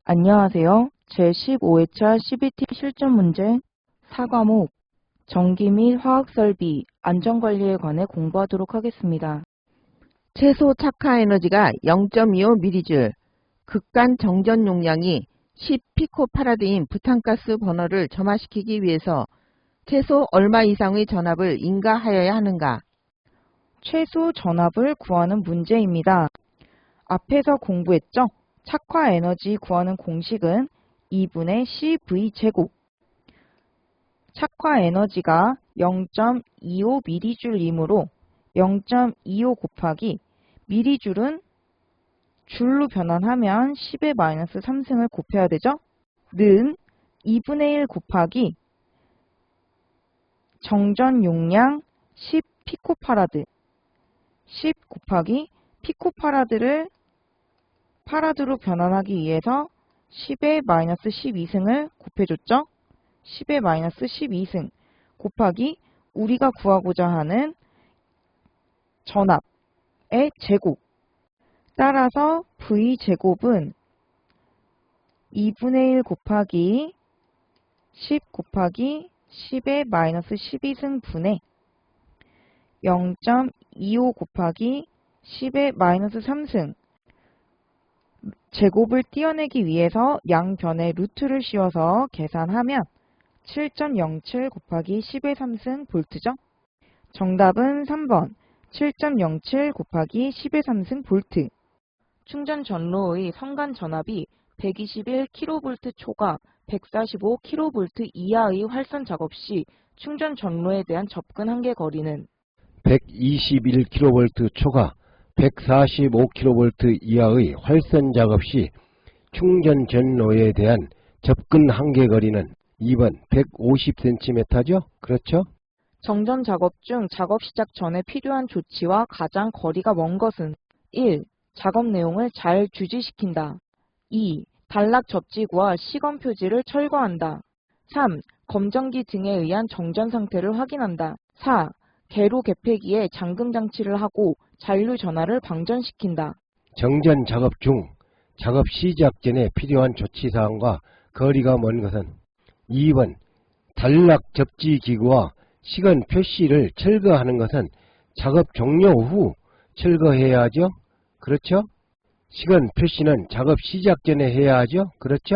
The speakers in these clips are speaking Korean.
안녕하세요. 제15회차 CBT 실전 문제 4과목 전기 및 화학설비 안전관리에 관해 공부하도록 하겠습니다. 최소 착화 에너지가 0.25mJ, 극간 정전 용량이 10피코파라드인 부탄가스 버너를 점화시키기 위해서 최소 얼마 이상의 전압을 인가하여야 하는가? 최소 전압을 구하는 문제입니다. 앞에서 공부했죠? 착화 에너지 구하는 공식은 2분의 CV제곱. 착화 에너지가 0.25mJ이므로 0.25 곱하기 mJ은 줄로 변환하면 10의 마이너스 3승을 곱해야 되죠? 는 2분의 1 곱하기 정전 용량 10피코파라드 10 곱하기 피코파라드를 파라드로 변환하기 위해서 10의 마이너스 12승을 곱해줬죠? 10의 마이너스 12승 곱하기 우리가 구하고자 하는 전압의 제곱. 따라서 V제곱은 2분의 1 곱하기 10 곱하기 10의 마이너스 12승 분의 0.25 곱하기 10의 마이너스 3승 제곱을 띄어내기 위해서 양변에 루트를 씌워서 계산하면 7.07 곱하기 10의 3승 볼트죠. 정답은 3번 7.07 곱하기 10의 3승 볼트. 충전 전로의 선간 전압이 121kV 초과 145kV 이하의 활선 작업 시 충전 전로에 대한 접근 한계 거리는 121kV 초과 145kV 이하의 활선 작업 시 충전 전로에 대한 접근 한계 거리는 2번 150cm죠? 그렇죠? 정전 작업 중 작업 시작 전에 필요한 조치와 가장 거리가 먼 것은 1. 작업 내용을 잘 주지시킨다. 2. 단락 접지구와 시건 표지를 철거한다. 3. 검정기 등에 의한 정전 상태를 확인한다. 4. 개로 개폐기에 잠금 장치를 하고 잔류 전하를 방전시킨다. 정전 작업 중 작업 시작 전에 필요한 조치사항과 거리가 먼 것은 2번 단락 접지 기구와 시건 표시를 철거하는 것은 작업 종료 후 철거해야 하죠? 그렇죠? 시건 표시는 작업 시작 전에 해야 하죠? 그렇죠?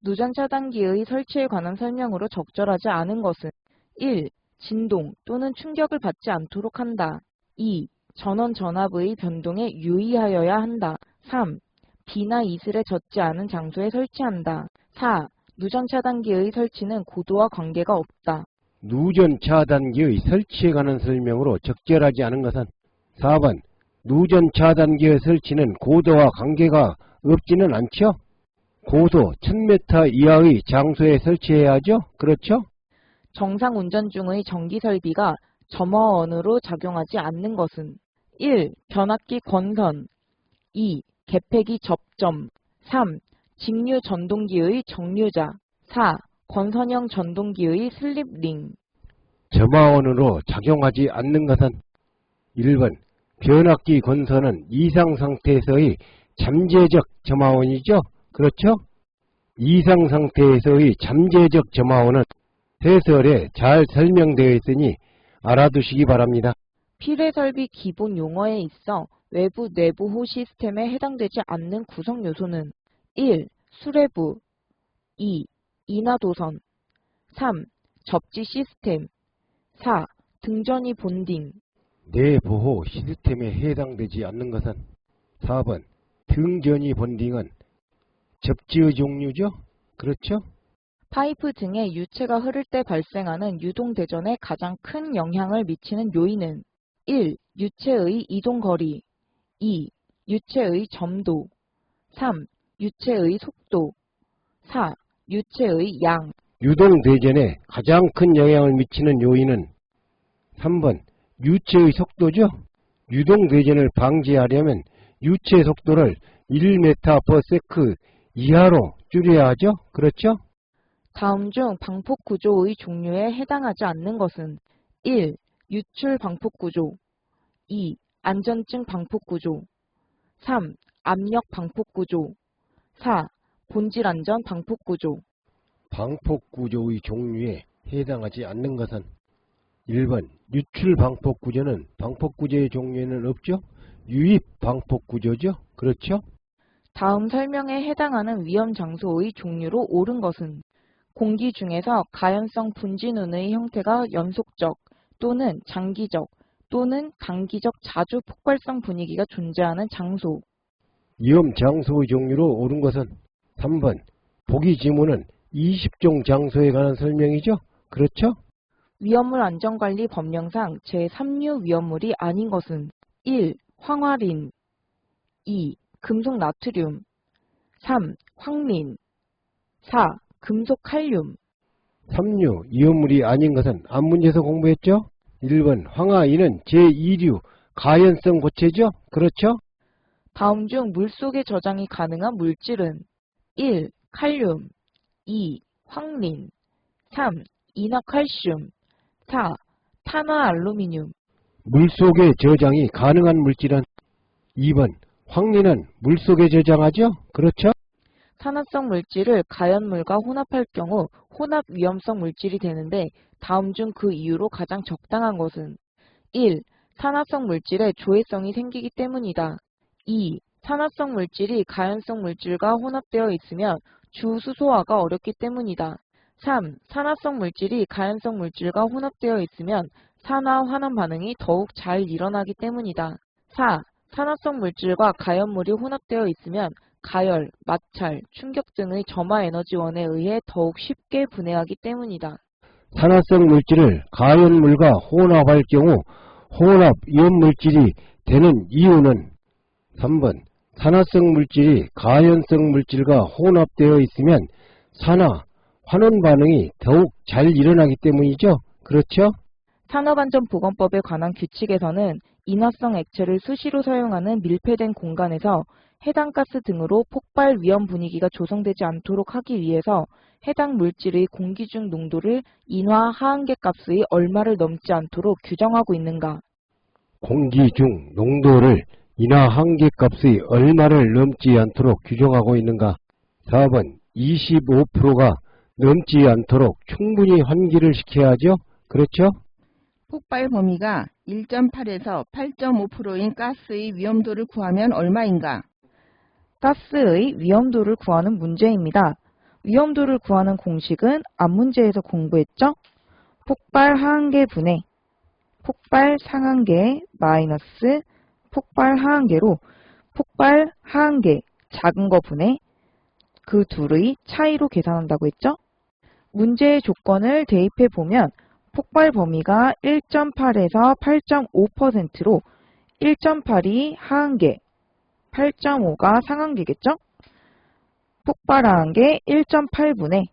누전 차단기의 설치에 관한 설명으로 적절하지 않은 것은 1. 진동 또는 충격을 받지 않도록 한다. 2. 전원 전압의 변동에 유의하여야 한다. 3. 비나 이슬에 젖지 않은 장소에 설치한다. 4. 누전 차단기의 설치는 고도와 관계가 없다. 누전 차단기의 설치에 관한 설명으로 적절하지 않은 것은 4번 누전 차단기의 설치는 고도와 관계가 없지는 않죠? 고도 1000m 이하의 장소에 설치해야 하죠? 그렇죠? 정상 운전 중의 전기 설비가 점화원으로 작용하지 않는 것은 1. 변압기 권선 2. 개폐기 접점 3. 직류 전동기의 정류자 4. 권선형 전동기의 슬립링. 점화원으로 작용하지 않는 것은 1번 변압기 권선은 이상 상태에서의 잠재적 점화원이죠? 그렇죠? 이상 상태에서의 잠재적 점화원은 해설에 잘 설명되어 있으니 알아두시기 바랍니다. 필해설비 기본 용어에 있어 외부 내부 호 시스템에 해당되지 않는 구성 요소는 1. 수레부 2. 인하도선 3. 접지 시스템 4. 등전이 본딩. 내보호 시스템에 해당되지 않는 것은 4번 등전이 본딩은 접지의 종류죠? 그렇죠? 파이프 등의 유체가 흐를 때 발생하는 유동대전에 가장 큰 영향을 미치는 요인은 1. 유체의 이동거리 2. 유체의 점도 3. 유체의 속도 4. 유체의 양. 유동대전에 가장 큰 영향을 미치는 요인은 3번 유체의 속도죠? 유동대전을 방지하려면 유체 속도를 1m/s 이하로 줄여야 하죠? 그렇죠? 다음 중 방폭 구조의 종류에 해당하지 않는 것은 1. 유출 방폭 구조 2. 안전증 방폭 구조 3. 압력 방폭 구조 4. 본질 안전 방폭 구조. 방폭 구조의 종류에 해당하지 않는 것은 1번 유출 방폭 구조는 방폭 구조의 종류에는 없죠? 유입 방폭 구조죠? 그렇죠? 다음 설명에 해당하는 위험 장소의 종류로 옳은 것은 공기 중에서 가연성 분진운의 형태가 연속적 또는 장기적 또는 단기적 자주 폭발성 분위기가 존재하는 장소. 위험 장소의 종류로 옳은 것은 3번 보기 지문은 20종 장소에 관한 설명이죠? 그렇죠? 위험물 안전관리 법령상 제3류 위험물이 아닌 것은 1. 황화린 2. 금속 나트륨 3. 황린 4. 금속 칼륨. 3류 위험물이 아닌 것은 앞문제에서 공부했죠? 1번 황화인은 제2류 가연성 고체죠? 그렇죠? 다음 중 물속에 저장이 가능한 물질은 1. 칼륨 2. 황린 3. 인화칼슘 4. 탄화알루미늄. 물속에 저장이 가능한 물질은 2번 황린은 물속에 저장하죠? 그렇죠? 산화성 물질을 가연물과 혼합할 경우 혼합 위험성 물질이 되는데 다음 중 그 이유로 가장 적당한 것은 1. 산화성 물질에 조해성이 생기기 때문이다. 2. 산화성 물질이 가연성 물질과 혼합되어 있으면 주수소화가 어렵기 때문이다. 3. 산화성 물질이 가연성 물질과 혼합되어 있으면 산화 환원 반응이 더욱 잘 일어나기 때문이다. 4. 산화성 물질과 가연물이 혼합되어 있으면 가열, 마찰, 충격 등의 점화 에너지원에 의해 더욱 쉽게 분해하기 때문이다. 산화성 물질을 가연물과 혼합할 경우 혼합 위험물질이 되는 이유는 3번 산화성 물질이 가연성 물질과 혼합되어 있으면 산화, 환원 반응이 더욱 잘 일어나기 때문이죠. 그렇죠? 산업안전보건법에 관한 규칙에서는 인화성 액체를 수시로 사용하는 밀폐된 공간에서 해당 가스 등으로 폭발 위험 분위기가 조성되지 않도록 하기 위해서 해당 물질의 공기 중 농도를 인화 하한계 값의 얼마를 넘지 않도록 규정하고 있는가? 공기 중 농도를 인화 한계값의 얼마를 넘지 않도록 규정하고 있는가? 4번 25%가 넘지 않도록 충분히 환기를 시켜야 하죠? 그렇죠? 폭발 범위가 1.8에서 8.5%인 가스의 위험도를 구하면 얼마인가? 가스의 위험도를 구하는 문제입니다. 위험도를 구하는 공식은 앞문제에서 공부했죠? 폭발 하한계 분해, 폭발 상한계 마이너스 폭발 하한계로 폭발 하한계 작은 거 분해 그 둘의 차이로 계산한다고 했죠? 문제의 조건을 대입해 보면 폭발 범위가 1.8에서 8.5%로 1.8이 하한계, 8.5가 상한계겠죠? 폭발 하한계 1.8분의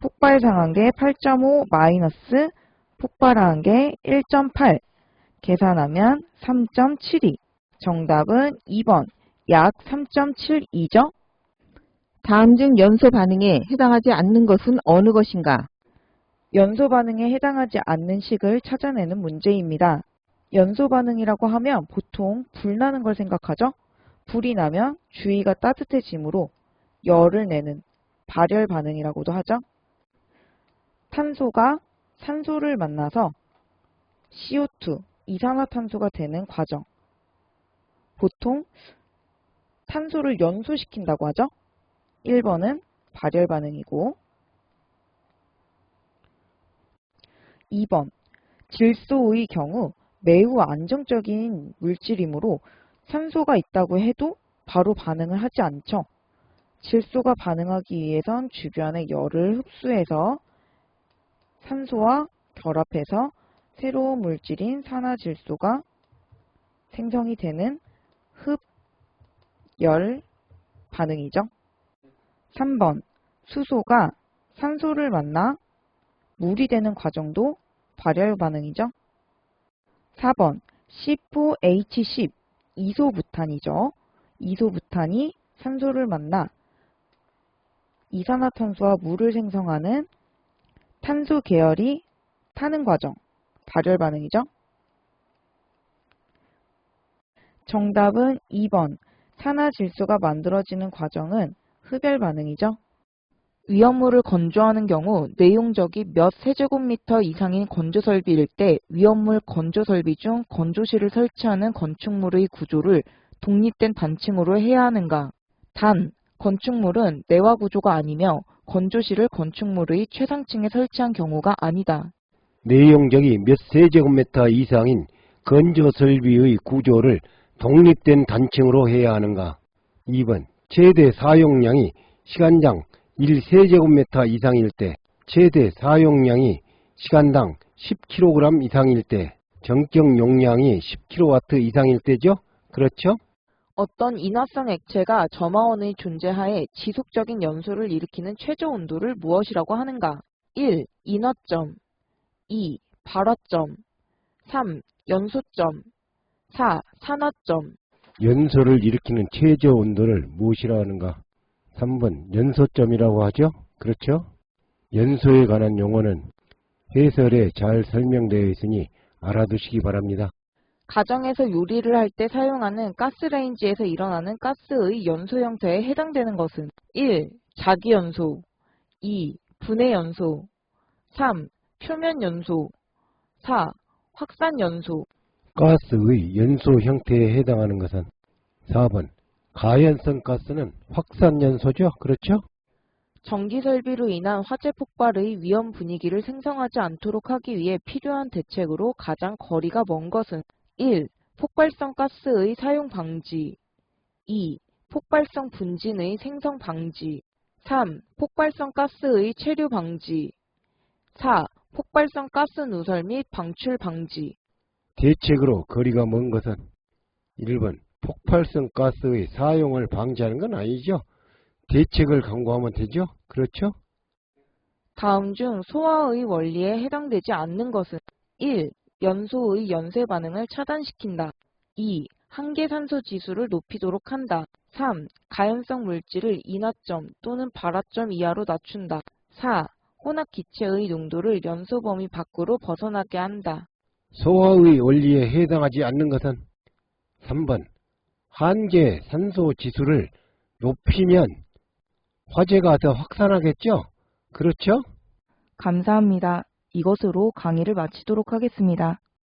폭발 상한계 8.5 마이너스 폭발 하한계 1.8 계산하면 3.72. 정답은 2번 약 3.72죠? 다음 중 연소 반응에 해당하지 않는 것은 어느 것인가? 연소 반응에 해당하지 않는 식을 찾아내는 문제입니다. 연소 반응이라고 하면 보통 불 나는 걸 생각하죠? 불이 나면 주위가 따뜻해지므로 열을 내는 발열 반응이라고도 하죠. 탄소가 산소를 만나서 CO2, 이산화탄소가 되는 과정. 보통 탄소를 연소시킨다고 하죠. 1번은 발열 반응이고 2번 질소의 경우 매우 안정적인 물질이므로 산소가 있다고 해도 바로 반응을 하지 않죠. 질소가 반응하기 위해선 주변의 열을 흡수해서 산소와 결합해서 새로운 물질인 산화질소가 생성이 되는 흡열 반응이죠. 3번 수소가 산소를 만나 물이 되는 과정도 발열 반응이죠. 4번 C4H10 이소부탄이죠. 이소부탄이 산소를 만나 이산화탄소와 물을 생성하는 탄소 계열이 타는 과정, 발열 반응이죠. 정답은 2번 산화질소가 만들어지는 과정은 흡열 반응이죠. 위험물을 건조하는 경우 내용적이 몇 세제곱미터 이상인 건조설비일 때 위험물 건조설비 중 건조실을 설치하는 건축물의 구조를 독립된 단층으로 해야 하는가? 단, 건축물은 내화 구조가 아니며 건조실을 건축물의 최상층에 설치한 경우가 아니다. 내용적이 몇 세제곱미터 이상인 건조설비의 구조를 독립된 단층으로 해야 하는가? 2번, 최대 사용량이 시간당 1세제곱미터 이상일 때, 최대 사용량이 시간당 10kg 이상일 때, 전격 용량이 10kW 이상일 때죠? 그렇죠? 어떤 인화성 액체가 점화원의 존재하에 지속적인 연소를 일으키는 최저 온도를 무엇이라고 하는가? 1. 인화점 2. 발화점 3. 연소점 4. 산화점. 연소를 일으키는 최저 온도를 무엇이라 하는가? 3번 연소점이라고 하죠? 그렇죠? 연소에 관한 용어는 해설에 잘 설명되어 있으니 알아두시기 바랍니다. 가정에서 요리를 할 때 사용하는 가스레인지에서 일어나는 가스의 연소 형태에 해당되는 것은 1. 자기연소 2. 분해연소 3. 표면연소 4. 확산연소. 가스의 연소 형태에 해당하는 것은 4번 가연성 가스는 확산연소죠? 그렇죠? 전기설비로 인한 화재 폭발의 위험 분위기를 생성하지 않도록 하기 위해 필요한 대책으로 가장 거리가 먼 것은 1. 폭발성 가스의 사용 방지 2. 폭발성 분진의 생성 방지 3. 폭발성 가스의 체류 방지 4. 폭발성 가스 누설 및 방출 방지. 대책으로 거리가 먼 것은 1번 폭발성 가스의 사용을 방지하는 건 아니죠? 대책을 강구하면 되죠? 그렇죠? 다음 중 소화의 원리에 해당되지 않는 것은 1. 연소의 연쇄 반응을 차단시킨다. 2. 한계산소 지수를 높이도록 한다. 3. 가연성 물질을 인화점 또는 발화점 이하로 낮춘다. 4. 혼합기체의 농도를 연소 범위 밖으로 벗어나게 한다. 소화의 원리에 해당하지 않는 것은 3번 한계 산소 지수를 높이면 화재가 더 확산하겠죠? 그렇죠? 감사합니다. 이것으로 강의를 마치도록 하겠습니다.